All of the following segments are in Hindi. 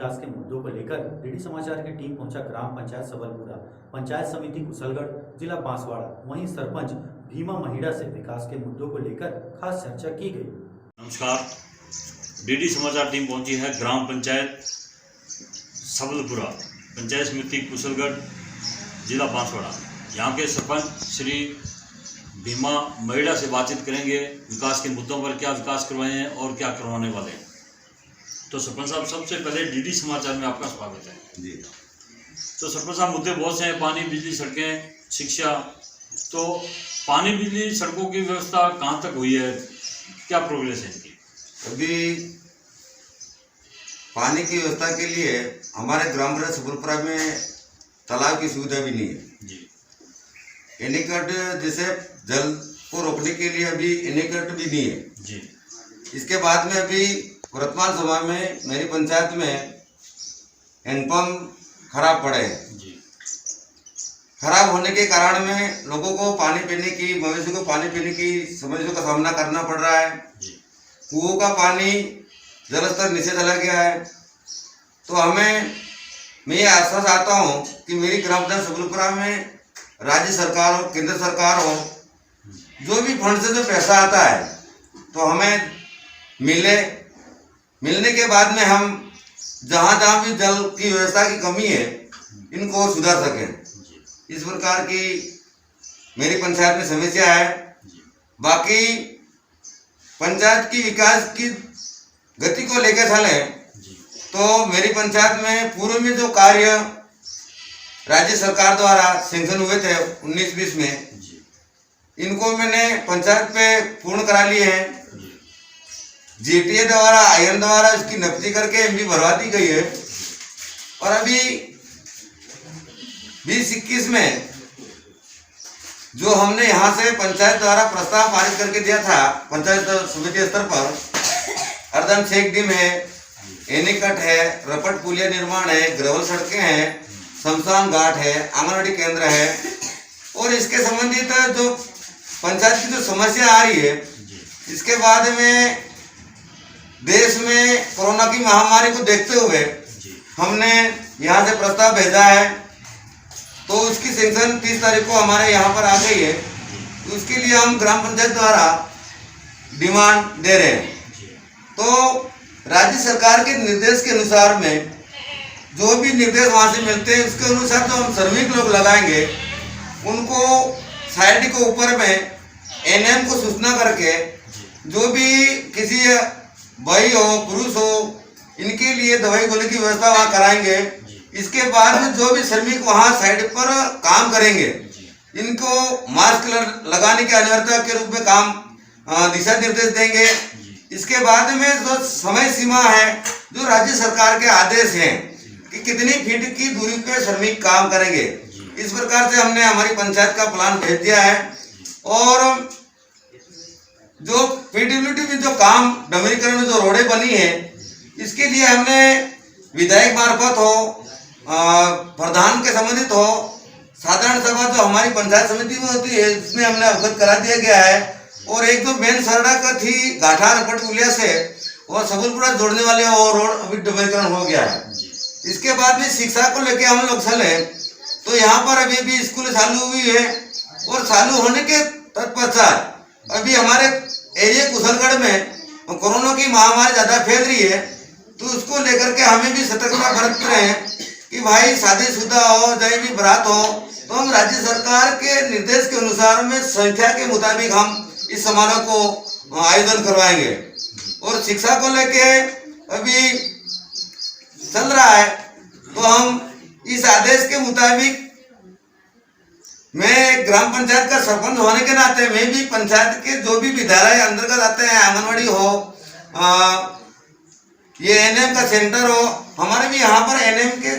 विकास के मुद्दों को लेकर डीडी समाचार की टीम पहुंचा ग्राम पंचायत सबलपुरा, पंचायत समिति कुशलगढ़, जिला बांसवाड़ा। वहीं सरपंच भीमा महिड़ा से विकास के मुद्दों को लेकर खास चर्चा की गई। नमस्कार, डीडी समाचार टीम पहुंची है ग्राम पंचायत सबलपुरा, पंचायत समिति कुशलगढ़, जिला बांसवाड़ा। यहाँ के सरपंच श्री भीमा महिड़ा से बातचीत करेंगे। विकास के मुद्दों पर क्या विकास करवाए हैं और क्या करवाने वाले हैं। तो सरपंच साहब, सबसे पहले डीडी समाचार में आपका स्वागत है जी। तो सरपंच साहब, मुद्दे बहुत से हैं, पानी, बिजली, सड़कें, शिक्षा। तो पानी, बिजली, सड़कों की व्यवस्था कहाँ तक हुई है, क्या प्रोग्रेस है इनकी? अभी पानी की व्यवस्था के लिए हमारे ग्राम पंचायत सबलपुरा में तालाब की सुविधा भी नहीं है जी। एनीकट जैसे जल को रोकने के लिए अभी एनीकट भी नहीं है जी। इसके बाद में अभी वर्तमान समय में मेरी पंचायत में हैंडपम्प खराब पड़े हैं जी। खराब होने के कारण में लोगों को पानी पीने की, मवेशी को पानी पीने की समस्या का सामना करना पड़ रहा है जी। कुओं का पानी जल स्तर नीचे चला गया है। तो मैं ये आश्वास आता हूँ कि मेरी ग्राम पंचायत सबलपुरा में राज्य सरकार हो, केंद्र सरकार हो, जो भी फंड से जो पैसा आता है तो हमें मिलने के बाद में हम जहाँ भी जल की व्यवस्था की कमी है इनको सुधार सकें। इस प्रकार की मेरी पंचायत में समस्या है। बाकी पंचायत की विकास की गति को लेकर चले तो मेरी पंचायत में पूर्व में जो कार्य राज्य सरकार द्वारा सैंक्शन हुए थे 19-20 में, इनको मैंने पंचायत पे पूर्ण करा लिए हैं। जीटीए द्वारा, आयन द्वारा इसकी नकदी करके एमबी भरवा दी गई है। और अभी 2021 में जो हमने यहाँ से पंचायत द्वारा प्रस्ताव पारित करके दिया था पंचायत समिति स्तर पर, अर्धन चेक डैम है, एनीकट है, रपट पुलिया निर्माण है, ग्रेवल सड़कें हैं, शमशान घाट है, आंगनवाड़ी केंद्र है। और इसके संबंधित जो पंचायत की जो समस्या आ रही है, इसके बाद में देश में कोरोना की महामारी को देखते हुए हमने यहाँ से प्रस्ताव भेजा है। तो उसकी सैंक्शन 30 तारीख को हमारे यहाँ पर आ गई है। तो उसके लिए हम ग्राम पंचायत द्वारा डिमांड दे रहे हैं। तो राज्य सरकार के निर्देश के अनुसार में जो भी निर्देश वहाँ से मिलते हैं उसके अनुसार जो हम श्रमिक लोग लगाएंगे उनको साइड के ऊपर में एनएम को सूचना करके जो भी किसी भाई हो, पुरुष हो, इनके लिए दवाई गोली की व्यवस्था वहाँ कराएंगे। इसके बाद में जो भी श्रमिक वहाँ साइड पर काम करेंगे इनको मास्क लगाने की अनिवार्यता के रूप में काम दिशा निर्देश देंगे। इसके बाद में जो समय सीमा है, जो राज्य सरकार के आदेश हैं कि कितनी फीट की दूरी पे श्रमिक काम करेंगे, इस प्रकार से हमने हमारी पंचायत का प्लान भेज दिया है। और जो पीडब्ल्यूडी में जो काम डमरीकरण में जो रोडें बनी है, इसके लिए हमने विधायक मार्फत हो, प्रधान के संबंधित हो, साधारण सभा जो हमारी पंचायत समिति में होती है उसमें हमने अवगत करा दिया गया है। और एक जो मेन सड़क थी घाटा रपट पुलिया से और सबलपुरा जोड़ने वाले वो रोड अभी डमरीकरण हो गया है। इसके बाद में शिक्षा को लेके हम लोग चले तो यहाँ पर अभी भी स्कूल चालू हुई है। और चालू होने के तत्पश्चात अभी हमारे एरिया कुशलगढ़ में कोरोना की महामारी ज़्यादा फैल रही है। तो उसको लेकर के हमें भी सतर्कता बरत रहे हैं कि भाई शादीशुदा हो, चाहे भी बारात हो, तो हम राज्य सरकार के निर्देश के अनुसार में संख्या के मुताबिक हम इस समारोह को आयोजन करवाएंगे। और शिक्षा को लेके अभी चल रहा है तो हम इस आदेश के मुताबिक, मैं ग्राम पंचायत का सरपंच होने के नाते मैं भी पंचायत के जो भी विद्यालय अंतर्गत आते हैं, आंगनवाड़ी हो, ये एनएम का सेंटर हो, हमारे भी यहाँ पर एनएम के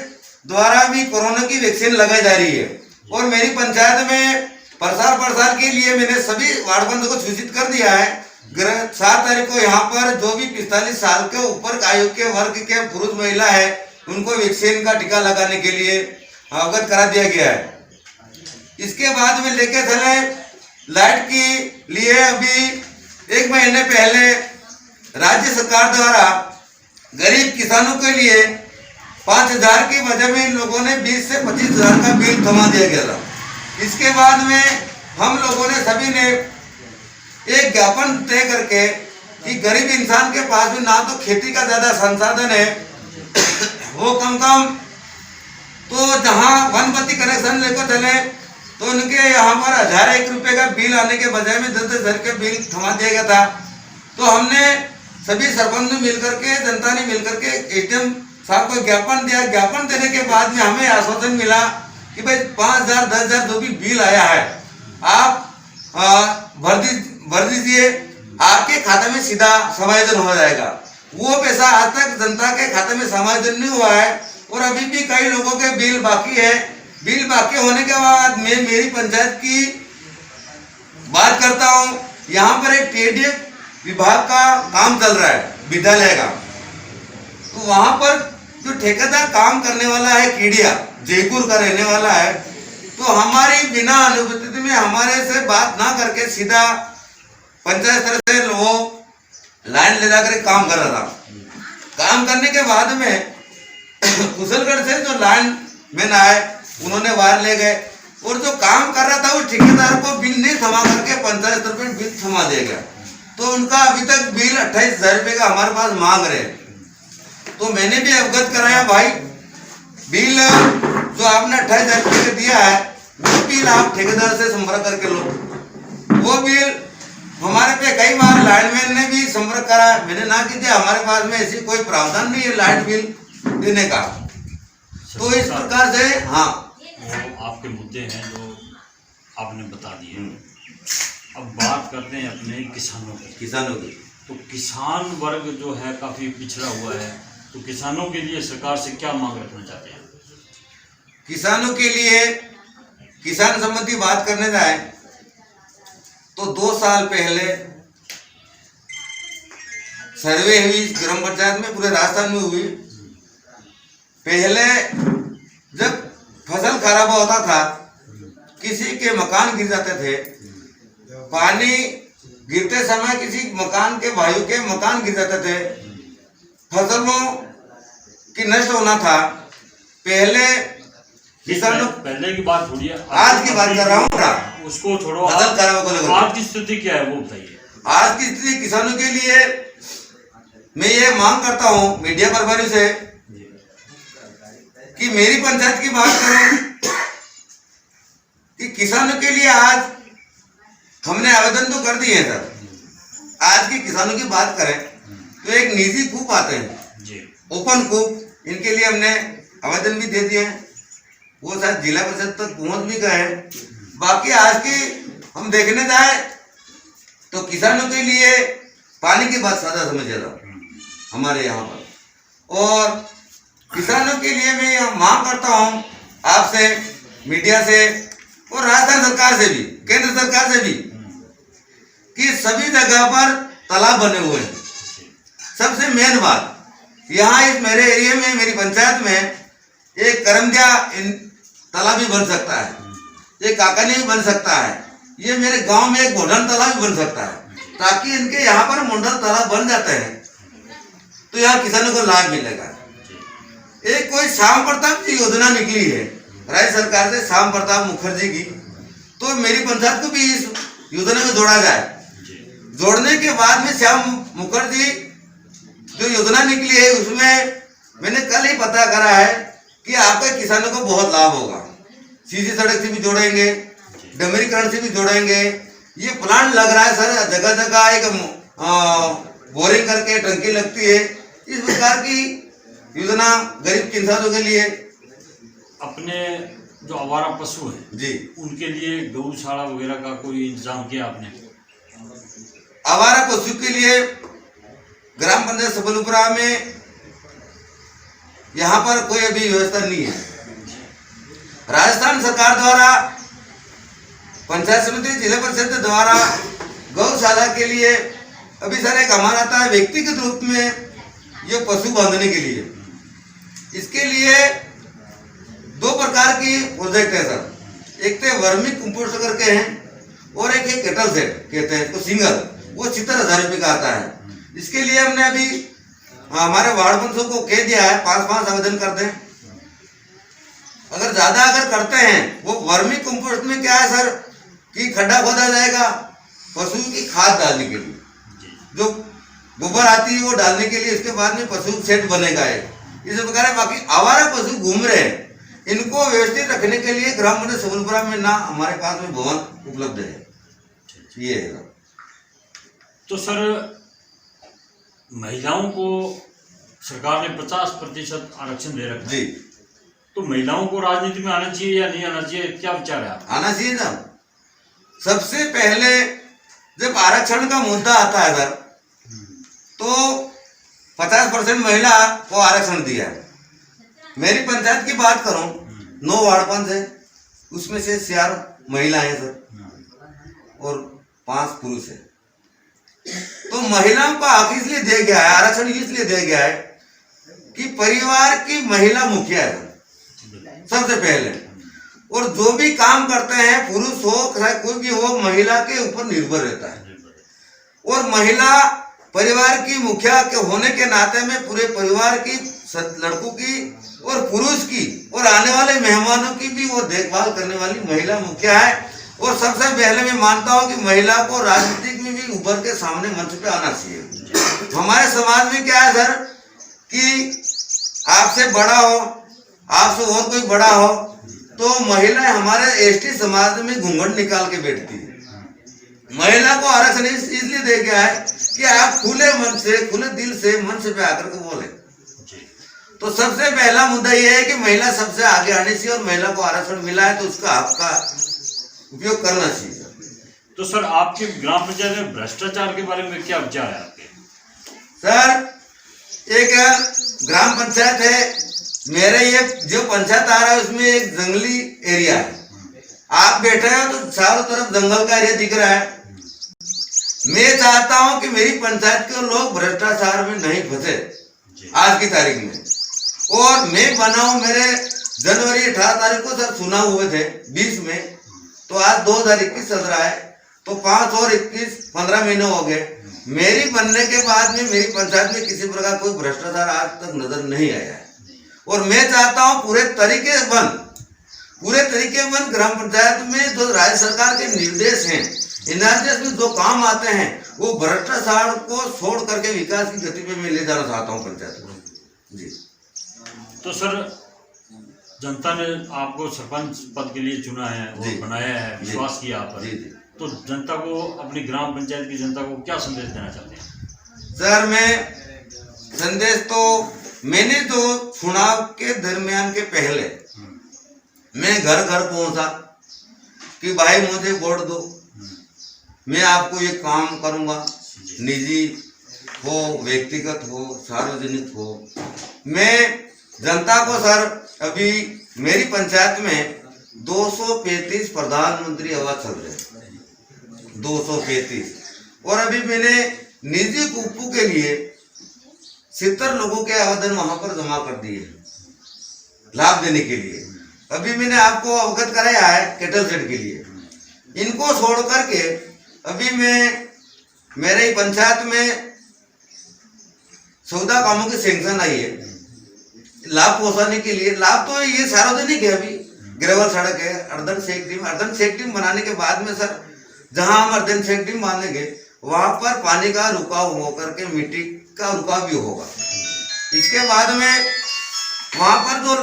द्वारा भी कोरोना की वैक्सीन लगाई जा रही है। और मेरी पंचायत में प्रसार के लिए मैंने सभी वार्ड बंधु को सूचित कर दिया है। 7 तारीख को यहाँ पर जो भी 45 साल के ऊपर आयु के वर्ग के पुरुष महिला है उनको वैक्सीन का टीका लगाने के लिए अवगत करा दिया गया है। इसके बाद में लेके चले लाइट के लिए अभी 1 महीने पहले राज्य सरकार द्वारा गरीब किसानों के लिए 5,000 की वजह में इन लोगों ने 20 से 25,000 का बिल थमा दिया गया था। इसके बाद में हम लोगों ने सभी ने एक ज्ञापन तय करके कि गरीब इंसान के पास भी ना तो खेती का ज्यादा संसाधन है, वो कम तो जहाँ वनपति कनेक्शन लेकर चले तो उनके यहाँ पर 1,000 रुपए का बिल आने के बजाय में 10,000 के बिल थमा दिया गया था। तो हमने सभी सरपंच मिलकर के, जनता ने मिलकर के एसडीएम साहब को ज्ञापन दिया। ज्ञापन देने के बाद में हमें आश्वासन मिला कि भाई 5,000 10,000 जो भी बिल आया है आप भर दीजिए, आपके खाते में सीधा समायोजन हो जाएगा। वो पैसा आज तक जनता के खाते में समायोजन नहीं हुआ है और अभी भी कई लोगों के बिल बाकी है। बिल बाकी होने के बाद मैं मेरी पंचायत की बात करता हूँ। यहाँ पर एक टीडीएफ विभाग का काम चल रहा है, विद्यालय का। तो वहां पर जो ठेकेदार काम करने वाला है कीड़िया, जयपुर का रहने वाला है, तो हमारी बिना अनुपस्थिति में हमारे से बात ना करके सीधा पंचायत स्तर से वो लाइन ले जाकर काम कर रहा था। काम करने के बाद में कुशलगढ़ से जो लाइन मैन आए, उन्होंने वायर ले गए और जो काम कर रहा था वो ठेकेदार को बिल नहीं थमा करके पंचायत स्तर पर बिल थमा दिया गया। तो उनका अभी तक बिल 28,000 रुपये का हमारे पास मांग रहे हैं। तो मैंने भी अवगत कराया, भाई बिल जो आपने 28,000 रुपये का दिया है वो बिल आप ठेकेदार से संपर्क करके लो। वो बिल हमारे पे कई बार लाइनमैन ने भी संपर्क करा, मैंने ना कीजिए, हमारे पास में ऐसी कोई प्रावधान नहीं है लाइट बिल देने का। तो इस प्रकार से हाँ, वो आपके मुद्दे हैं जो आपने बता दिए। अब बात करते हैं अपने किसानों की। तो किसान वर्ग जो है काफ़ी पिछड़ा हुआ है, तो किसानों के लिए सरकार से क्या मांग रखना चाहते हैं? किसानों के लिए किसान संबंधी बात करने जाए तो 2 साल पहले सर्वे हुई ग्राम पंचायत में, पूरे राजस्थान में हुई। पहले जब फसल खराब होता था, किसी के मकान गिर जाते थे, पानी गिरते समय किसी मकान के भाइयों के मकान गिर जाते थे, फसलों की नष्ट होना था। पहले किसानों, पहले की बात छोड़िए, आज की बात कर रहा हूँ ना, उसको छोड़ो। फसल खराब को लेकर आज की स्थिति क्या है वो बताइए। आज की स्थिति किसानों के लिए मैं ये मांग करता हूँ मीडिया प्रभारी से कि मेरी पंचायत की बात करूं कि किसानों के लिए आज हमने आवेदन तो कर दिए हैं सर। आज की किसानों की बात करें तो एक निजी कूप आते हैं, ओपन कूप, इनके लिए हमने आवेदन भी दे दिए हैं। वो शायद जिला परिषद तक पहुंच भी गए हैं। बाकी आज की हम देखने जाए तो किसानों के लिए पानी की बात ज्यादा समझिएगा हमारे यहाँ पर। और किसानों के लिए मैं यह मांग करता हूँ आपसे, मीडिया से और राजस्थान सरकार से भी, केंद्र सरकार से भी, कि सभी जगह पर तालाब बने हुए हैं। सबसे मेन बात, यहाँ इस मेरे एरिया में, मेरी पंचायत में एक करमदिया तालाब भी बन सकता है, एक काकानी भी बन सकता है, ये मेरे गांव में एक मोडल तालाब भी बन सकता है, ताकि इनके यहाँ पर मोडल तालाब बन जाते हैं तो यहाँ किसानों को लाभ मिलेगा। एक कोई श्याम प्रताप की योजना निकली है राज्य सरकार से, श्याम प्रताप मुखर्जी की, तो मेरी पंचायत को भी इस योजना में जोड़ा जाए। जोड़ने के बाद में श्याम मुखर्जी जो योजना निकली है उसमें मैंने कल ही पता करा है कि आपके किसानों को बहुत लाभ होगा। सीधी सड़क से भी जोड़ेंगे, डमरीकरण से भी जोड़ेंगे। ये प्लांट लग रहा है सर, जगह जगह एक बोरिंग करके टंकी लगती है। इस प्रकार की योजना गरीब किसानों के लिए। अपने जो आवारा पशु हैं जी, उनके लिए गौशाला वगैरह का कोई इंतजाम किया आपने? आवारा पशु के लिए ग्राम पंचायत सबलपुरा में यहाँ पर कोई अभी व्यवस्था नहीं है। राजस्थान सरकार द्वारा, पंचायत समिति, जिला परिषद द्वारा गौशाला के लिए अभी सर एक हमारा आता है व्यक्तिगत रूप में ये पशु बांधने के लिए। इसके लिए 2 प्रकार की प्रोजेक्ट है सर। एक तो वर्मी कंपोस्ट करके हैं और एक केटल सेट कहते हैं इसको, सिंगल, वो 70,000 रुपये का आता है। इसके लिए हमने अभी हमारे वार्ड पंचों को कह दिया है 5-5 आवेदन करते हैं। अगर ज्यादा अगर करते हैं, वो वर्मी कंपोस्ट में क्या है सर कि खड्डा खोदा जाएगा पशु की खाद डालने के लिए, जो गोबर आती है वो डालने के लिए, इसके बाद में पशु शेड बनेगा। इस प्रकार है। बाकी आवारा पशु घूम रहे हैं, इनको व्यवस्थित रखने के लिए ग्राम पंचायत सबलपुरा में ना हमारे पास में भवन उपलब्ध है। ये है। तो सर महिलाओं को सरकार ने 50% आरक्षण दे रखा है जी, तो महिलाओं को राजनीति में आना चाहिए या नहीं आना चाहिए, क्या विचार है आपका? आना चाहिए ना। सबसे पहले जब आरक्षण का मुद्दा आता है सर, तो 50% महिला को आरक्षण दिया है। मेरी पंचायत की बात करूं, 9 वार्ड पंच है, उसमें से 4 महिलाएं हैं सर और 5 पुरुष है। तो महिलाओं का हक इसलिए दिया गया है, आरक्षण इसलिए दिया गया है कि परिवार की महिला मुखिया है सबसे पहले, और जो भी काम करते हैं पुरुष हो चाहे कोई भी हो, महिला के ऊपर निर्भर रहता है। और महिला परिवार की मुखिया के होने के नाते में पूरे परिवार की, लड़कों की और पुरुष की और आने वाले मेहमानों की भी वो देखभाल करने वाली महिला मुखिया है। और सबसे पहले मैं मानता हूँ कि महिला को राजनीतिक में भी उभर के सामने मंच पे आना चाहिए। हमारे समाज में क्या है सर कि आपसे बड़ा हो, आपसे और कोई बड़ा हो, तो महिलाएं हमारे एसटी समाज में घूंघट निकाल के बैठती है। महिला को आरक्षण इसलिए दे गया है कि आप खुले मन से, खुले दिल से मंच पे आकर के बोले। तो सबसे पहला मुद्दा यह है कि महिला सबसे आगे आनी चाहिए, और महिला को आरक्षण मिला है तो उसका हक का उपयोग करना चाहिए। तो सर आपके ग्राम पंचायत में भ्रष्टाचार के बारे में क्या विचार है आपके? सर एक ग्राम पंचायत है, मेरे ये जो पंचायत आ रहा है उसमें एक जंगली एरिया है। आप बैठे हो तो चारों तरफ जंगल का एरिया दिख रहा है। मैं चाहता हूं कि मेरी पंचायत के लोग भ्रष्टाचार में नहीं फंसे आज की तारीख में। और मैं बनाऊं, मेरे जनवरी 18 तारीख को सर चुनाव हुए थे 20 में, तो आज 2021 चल रहा है, तो 5 और 21 15 महीने हो गए। मेरी बनने के बाद में मेरी पंचायत में किसी प्रकार कोई भ्रष्टाचार आज तक नजर नहीं आया है। और मैं चाहता हूं पूरे तरीके बन ग्राम पंचायत में जो राज्य सरकार के निर्देश हैं, निर्देश में जो काम आते हैं, वो भ्रष्टाचार को छोड़ करके विकास की गति पे मैं ले जाना चाहता हूँ पंचायत को जी। तो सर जनता ने आपको सरपंच पद के लिए चुना है और बनाया है, विश्वास किया आप पर, तो जनता को, अपनी ग्राम पंचायत की जनता को क्या संदेश देना चाहते हैं? सर मैं संदेश तो मैंने जो चुनाव के दरमियान के पहले मैं घर घर पहुंचा कि भाई मुझे वोट दो, मैं आपको ये काम करूंगा, निजी हो, व्यक्तिगत हो, सार्वजनिक हो। मैं जनता को सर, अभी मेरी पंचायत में 235 प्रधानमंत्री आवास चल रहे हैं, 235। और अभी मैंने निजी कुप्पू के लिए 70 लोगों के आवेदन वहां पर जमा कर दिए लाभ देने के लिए। अभी मैंने आपको अवगत कराया है केटल सेट के लिए। इनको छोड़ करके अभी मैं मेरे ही पंचायत में 14 कामों की सैंक्शन आई है लाभ पहुंचाने के लिए। लाभ तो ये सार्वजनिक है, अभी ग्रेवल सड़क है, अर्धन सेक डैम बनाने के बाद में सर, जहां हम अर्धन सेक डैम बांधेंगे वहां पर पानी का रुकाव होकर के मिट्टी का रुकाव भी होगा। इसके बाद में वहां पर जो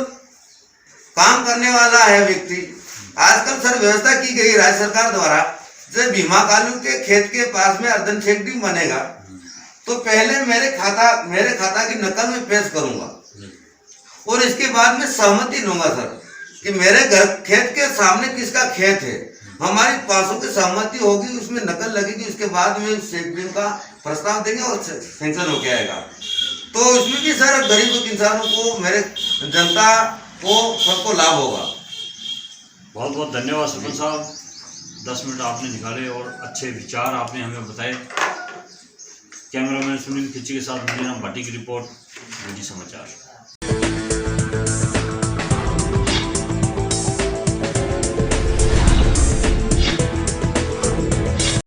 काम करने वाला है व्यक्ति, आजकल सर व्यवस्था की गई राज्य सरकार द्वारा, जब भीमा कालू के खेत के पास में अर्धन सेक डैम बनेगा तो पहले मेरे खाता की नकल में पेश करूंगा और इसके बाद में सहमति लूंगा सर कि मेरे घर खेत के सामने किसका खेत है, हमारी 500 की सहमति होगी, उसमें नकल लगेगी, उसके बाद में सेक डैम का प्रस्ताव देंगे और सैंक्शन होके आएगा। तो उसमें भी सर गरीब किसानों को, मेरे जनता को, सबको लाभ होगा। बहुत बहुत धन्यवाद सरपंच साहब, 10 मिनट आपने निकाले और अच्छे विचार आपने हमें बताए। कैमरामैन सुनील खिच्ची के साथ मेरा भाटी की रिपोर्ट, डीडी समाचार।